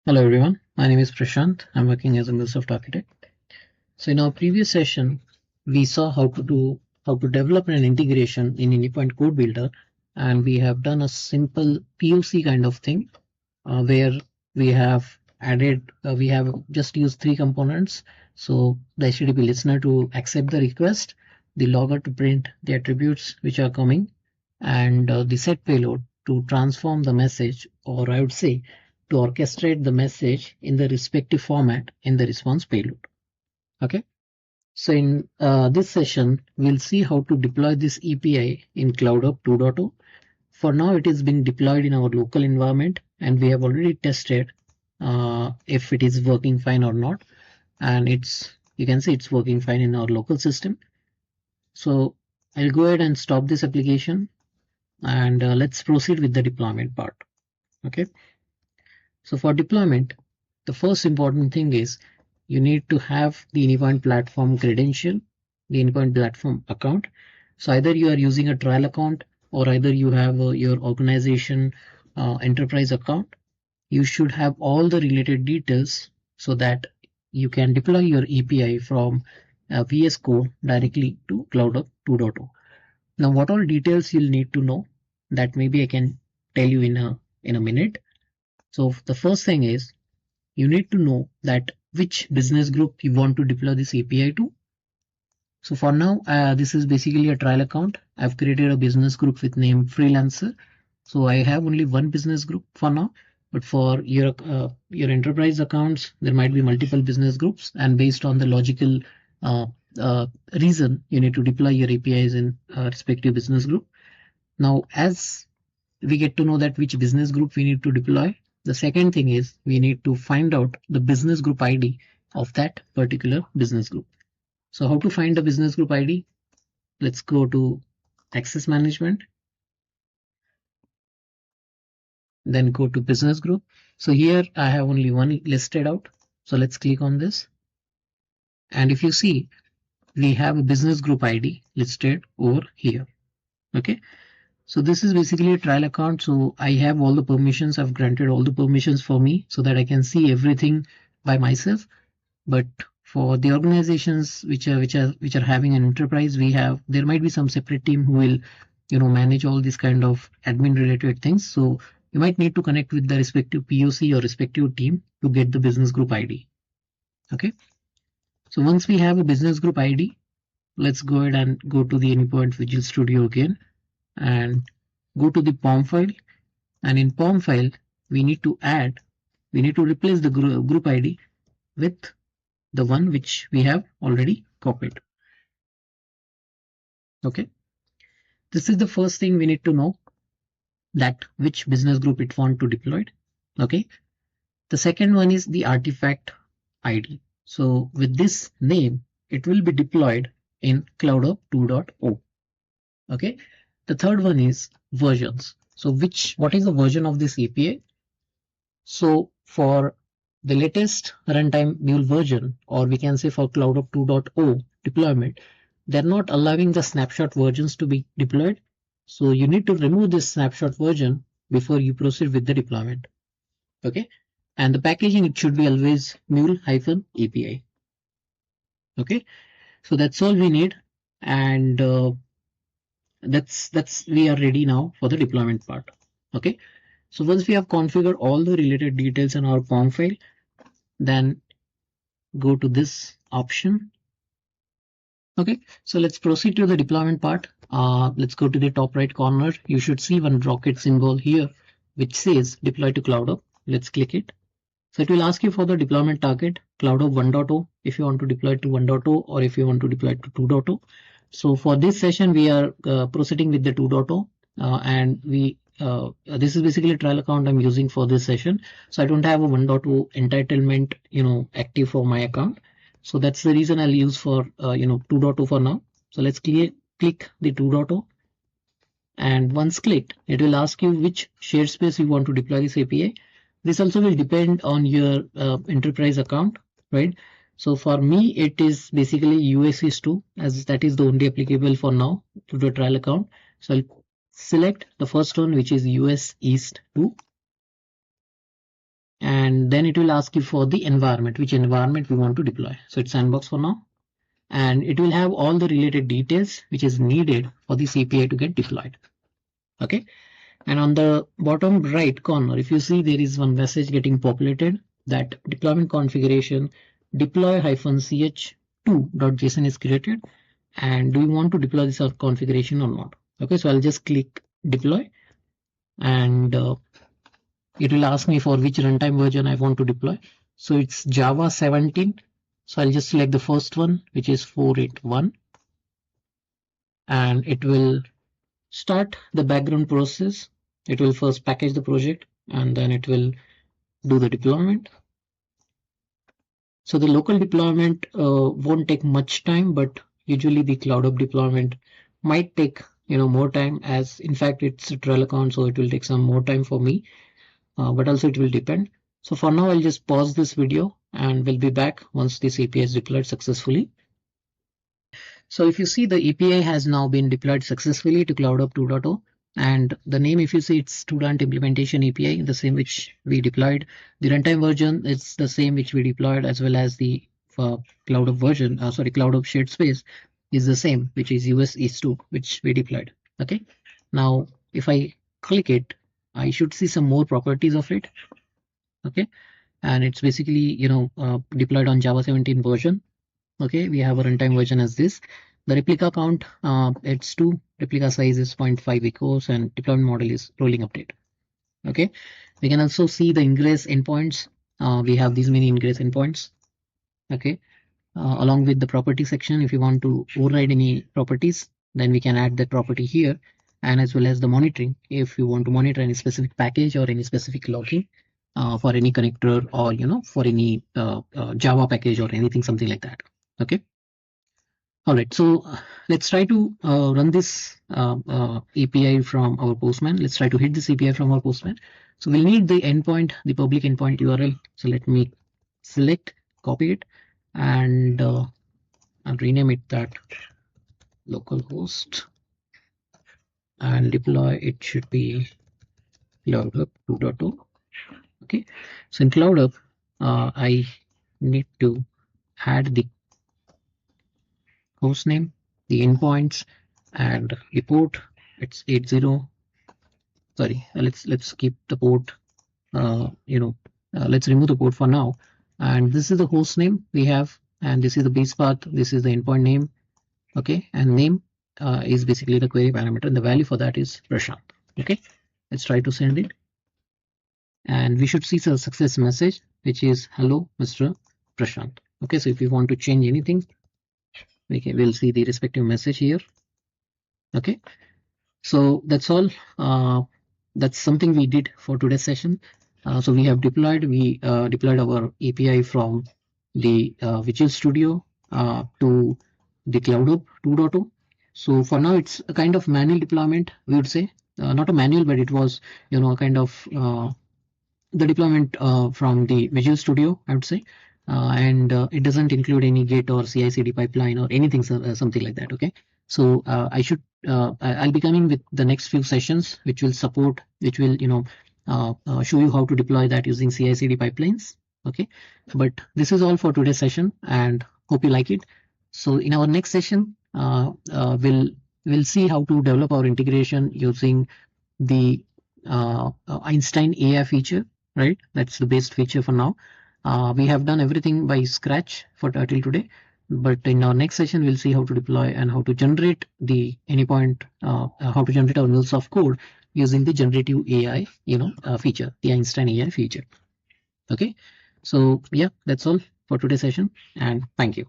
Hello everyone, my name is Prashant. I'm working as a MuleSoft architect. So in our previous session, we saw how to develop an integration in Anypoint Code Builder, and we have done a simple POC kind of thing where we have just used three components. So the HTTP listener to accept the request, the logger to print the attributes which are coming, and the set payload to transform the message, or I would say to orchestrate the message in the respective format in the response payload. Okay. So in this session, we'll see how to deploy this API in Cloudhub 2.0. For now, it is being deployed in our local environment, and we have already tested if it is working fine or not. And you can see it's working fine in our local system. So I'll go ahead and stop this application, and let's proceed with the deployment part. Okay. So for deployment, the first important thing is you need to have the Anypoint Platform credential, the Anypoint Platform account. So either you are using a trial account or either you have your organization enterprise account. You should have all the related details so that you can deploy your API from VS Code directly to Cloudhub 2.0. Now, what all details you'll need to know, that maybe I can tell you in a minute. So the first thing is you need to know that which business group you want to deploy this API to. So for now, this is basically a trial account. I've created a business group with name freelancer. So I have only one business group for now, but for your enterprise accounts, there might be multiple business groups, and based on the logical reason, you need to deploy your APIs in respective business group. Now, as we get to know that which business group we need to deploy, the second thing is we need to find out the business group ID of that particular business group. So how to find a business group ID? Let's go to access management, then go to business group. So here I have only one listed out. So let's click on this. And if you see, we have a business group ID listed over here. Okay. So this is basically a trial account. So I have all the permissions. I've granted all the permissions for me so that I can see everything by myself. But for the organizations which are having an enterprise, there might be some separate team who will manage all these kind of admin related things. So you might need to connect with the respective POC or respective team to get the business group ID. Okay. So once we have a business group ID, let's go ahead and go to the Anypoint Visual Studio again and go to the POM file. And in POM file, we need to replace the group ID with the one which we have already copied. Okay. This is the first thing we need to know, that which business group it want to deploy. Okay. The second one is the artifact ID. So with this name, it will be deployed in Cloudhub 2.0. Okay. The third one is versions. So what is the version of this API? So for the latest runtime Mule version, or we can say for Cloudhub 2.0 deployment, they're not allowing the snapshot versions to be deployed. So you need to remove this snapshot version before you proceed with the deployment. Okay. And the packaging, it should be always Mule-API. Okay. So that's all we need. And we are ready now for the deployment part. Okay. So once we have configured all the related details in our POM file, then go to this option. Okay, so let's proceed to the deployment part. Let's go to the top right corner. You should see one rocket symbol here, which says deploy to Cloudhub. Let's click it. So it will ask you for the deployment target, Cloudhub 1.0, if you want to deploy to 1.0 or if you want to deploy to 2.0. So for this session, we are proceeding with the 2.0, and this is basically a trial account I'm using for this session. So I don't have a 1.0 entitlement, active for my account. So that's the reason I'll use for 2.0 for now. So let's click the 2.0, and once clicked, it will ask you which shared space you want to deploy this API. This also will depend on your enterprise account, right? So for me, it is basically US East 2, as that is the only applicable for now to the trial account. So I'll select the first one, which is US East 2. and then it will ask you for the environment, which environment we want to deploy. So it's sandbox for now, and it will have all the related details which is needed for this API to get deployed. Okay, and on the bottom right corner, if you see, there is one message getting populated that deployment configuration deploy-ch2.json is created, and do you want to deploy this configuration or not? Okay, so I'll just click deploy, and it will ask me for which runtime version I want to deploy. So it's Java 17. So I'll just select the first one, which is 481, and it will start the background process. It will first package the project, and then it will do the deployment. So the local deployment won't take much time, but usually the Cloudhub deployment might take more time, as in fact it's a trial account, so it will take some more time for me, but also it will depend. So for now, I'll just pause this video and we'll be back once this API is deployed successfully. So if you see, the API has now been deployed successfully to Cloudhub 2.0, and the name, if you see, it's Student Implementation API, the same which we deployed. The runtime version is the same which we deployed, as well as the Cloudhub version, Cloudhub shared space is the same, which is US East 2, which we deployed. Okay, now if I click it, I should see some more properties of it. Okay, and it's basically deployed on Java 17 version. Okay, we have a runtime version as this. The replica count, it's 2, replica size is 0.5 echoes, and deployment model is rolling update. Okay, we can also see the ingress endpoints. We have these many ingress endpoints. Okay, along with the property section, if you want to override any properties, then we can add that property here, and as well as the monitoring, if you want to monitor any specific package or any specific logging for any connector, or for any Java package or anything, something like that. Okay. All right, so let's try to run this API from our Postman. Let's try to hit this API from our Postman. So we'll need the endpoint, the public endpoint URL. So let me select, copy it, and I'll rename it that localhost, and deploy it should be Cloudhub 2.0. Okay, so in Cloudhub, I need to add the host name, the endpoints, and the port. It's 80. Sorry, let's keep the port. Let's remove the port for now. And this is the host name we have, and this is the base path. This is the endpoint name. Okay, and name is basically the query parameter, and the value for that is Prashant. Okay, let's try to send it, and we should see a success message, which is hello, Mr. Prashant. Okay, so if you want to change anything, we'll see the respective message here. Okay, so that's all. That's something we did for today's session. So we have deployed our API from the Visual Studio to the Cloudhub 2.0. So for now, it's a kind of manual deployment, we would say. Not a manual, but it was a kind of the deployment from the Visual Studio, I would say. And it doesn't include any Git or CI/CD pipeline or anything, something like that. Okay, so I'll be coming with the next few sessions, which will show you how to deploy that using CI/CD pipelines. Okay, but this is all for today's session, and hope you like it. So in our next session, we'll see how to develop our integration using the Einstein AI feature. Right, that's the best feature for now. We have done everything by scratch for till today, but in our next session, we'll see how to deploy and how to generate the Anypoint, how to generate our MuleSoft code using the generative AI, feature, the Einstein AI feature. Okay, so yeah, that's all for today's session, and thank you.